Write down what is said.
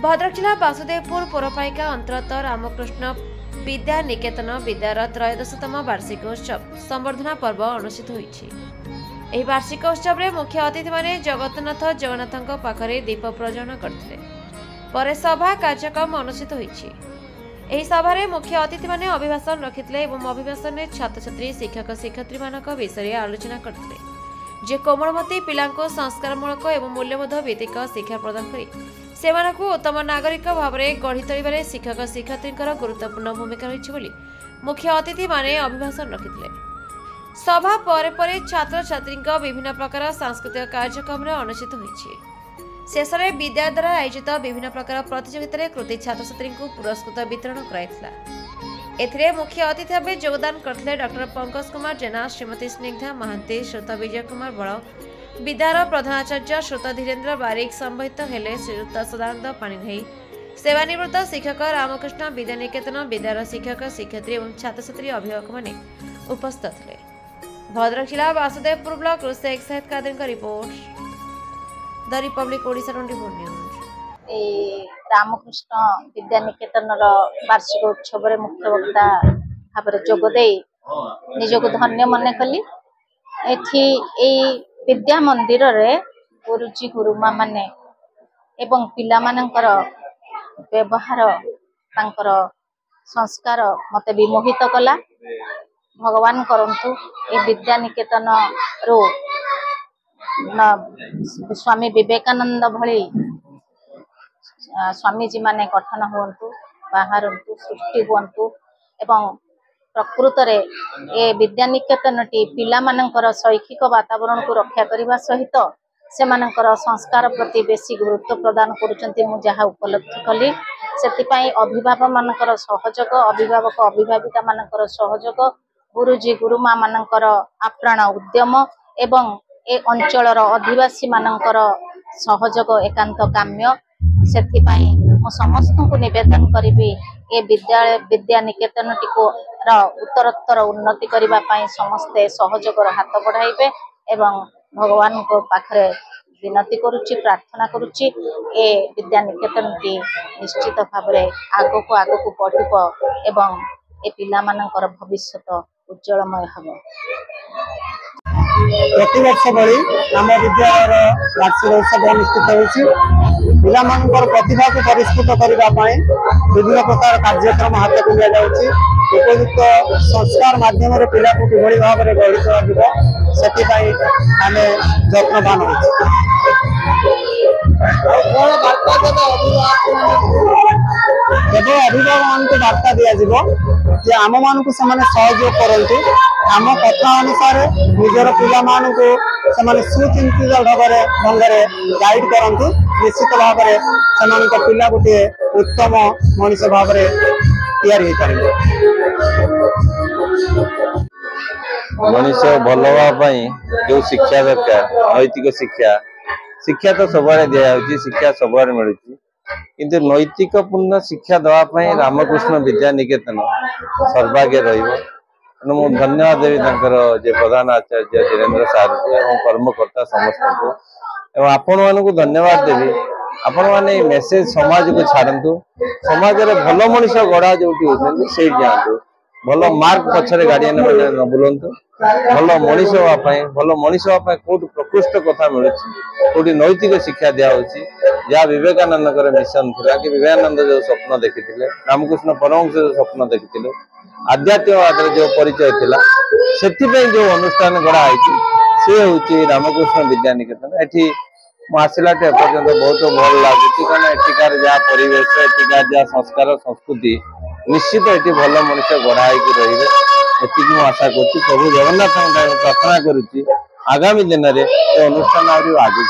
भद्रक जिला वासुदेवपुर पौरपालिका अंतर्गत रामकृष्ण विद्या निकेतन विद्यार 13तम वार्षिकोत्सव संवर्धना पर्व अनुष्ठित होईछि। एही वार्षिकोत्सव रे मुख्य अतिथि माने जगन्नाथ जगन्नाथक पाखरे दीप प्रज्वलन करथिले। परे सभा कार्यक्रम अनुष्ठित होईछि। एही सभा रे मुख्य अतिथि माने अभिभाषण रखिथिले एवं अभिभाषण रे छात्र छात्री शिक्षक शिक्षयित्री मानक विषय आलोचना करथिले जे कोमलमती पिलांको संस्कारमूलक एवं मूल्यबोध भित्तिक शिक्षा प्रदान करी सेमानकु उत्तम नागरिक भाव में गढ़ी तोलिबारे शिक्षक शिक्षयित्रीଙ୍କର गुरुत्वपूर्ण भूमिका रही बोली मुख्य अतिथि माने अभिभाषण रखिथिले। सभा परे छात्र छात्री विभिन्न प्रकार सांस्कृतिक कार्यक्रम अनुष्ठित होईछि। शेष में विद्यालय द्वारा आयोजित विभिन्न प्रकार प्रतियोगिता कृति छात्र छात्री पुरस्कृत वितरण कराइथिला। एथिरे मुख्य अतिथि भाव योगदान करथिले डॉक्टर पंकज कुमार जेना, श्रीमती स्निग्धा महांती, श्रोत विजय कुमार बड़, विद्यालय प्रधानाचार्य श्रोत धीरेन्द्र बारिक, संबोधित हेले श्रीयुक्त सदानंद पाणिग्राही, सेवानिवृत्त शिक्षक रामकृष्ण विद्या निकेतन विद्यालय शिक्षक शिक्षयित्री और छात्र छात्री अभिभावक माने उपस्थित थे। भद्रक जिला Vasudevpur block Sheikh Sahid Kadri report the republic Odisha 24 news. Ramakrishna Vidya Niketan वार्षिक उत्सव मुख्य वक्ता भाव जोगदे निजक धन्य मन कली। विद्या मंदिर रे गुरुजी गुरुमा माने एवं पिला मानकर व्यवहार तांकर संस्कार मते विमोहित कला। भगवान करंतु ए विद्या निकेतन रो स्वामी विवेकानंद भली स्वामीजी माने गठन हुंतु, बाहरंतु, सृष्टि हुंतु एवं प्रकृत रे ए विद्या निकेतन टी पिला मानकर शैक्षिक वातावरण को रक्षा करने सहित से मानकर संस्कार प्रति बेसी गुरुत्व प्रदान करुचंती मु जहा उपलब्धि कली। सेतिपाई अभिभावक मानकर सहयोग, अभिभावक अभिभाविका मानकर सहयोग, गुरुजी गुरुमा मानकर आप्राण उद्यम एवं ए अंचलर आदिवासी मानकर सहयोग एकांत काम्य। सेतिपाई मु समस्त को निवेदन करी ए विद्या निकेतन टिको उत्तरोत्तर उन्नति करबा पाई समस्ते सहयोगर हाथ बढ़ाइबे एवं भगवान को पाखरे विनती करुच्ची, प्रार्थना करुच्ची ए विद्या निकेतन टी निश्चित भाव आगो को बढ़िबो एवं ए पिला मानकर भविष्यत उज्जवलमय हबो। प्रतिवर्ष भली आम विद्यालय वार्षिक उत्सव अनुष्ठित होइछि। पिला मानकर प्रतिभा को परिष्कृत करने विभिन्न प्रकार कार्यक्रम हाथ को लिया जाउछि। उपयुक्त संस्कार माध्यम रे पिला को किभଳି भाव में गढ़ी तोलाଯିବ ସେଥିପାଇଁ ଆମେ ଯତ୍ନବାନ होइछि। केवल अभिभावक मान को वार्ता दिया जे आम मान को सहयोग करंतु, आम कथा अनुसार निजर पिला मान को सुचिंतित ढंगे गाइड करंतु। निश्चित भाव में पिला गोटे उत्तम मनुष्य भाव में तैयारी मनुष्य भल हाँपाई जो शिक्षा दरकार नैतिक शिक्षा तो सब दिया शिक्षा सब मिलूँ किंतु नैतिक पूर्ण शिक्षा दवाई रामकृष्ण विद्या निकेतन सर्वागे रु धन्यवाद देवी जे प्रधान आचार्य धीरेन्द्र सार कर्मकर्ता समस्त को आपण मानक धन्यवाद देवी। आपण मैंने मेसेज समाज को छाड़ू, समाज रे भल मनुष्य गढ़ा जो से जातु, भल मार्क पछरे गार्डियन मैंने न बुलंतु, भल मनीष हाँपाई भल मनीष हाँपाई कौट प्रकृष्ट कथा मिलूँ, कौटी नैतिक शिक्षा दिखाई जहाँ विवेकानंद मिशन था कि विवेकानंद जो स्वप्न देखी रामकृष्ण परमहंस जो स्वप्न देखी आध्यात्मिकवाद जो परिचय थिला से जो अनुष्ठान गढ़ाई सी हूँ रामकृष्ण विद्या निकेतन। एठी आसला एपर्यंत बहुत भल लगुच कारण एठिकार जहाँ परिवेश एठिकार जहाँ संस्कार संस्कृति निश्चित ये भल मनुष्य गढ़ाई रही ये आशा कर प्रभु जगन्नाथ प्रार्थना करुच्ची आगामी दिन में अनुष्ठान आगे आगे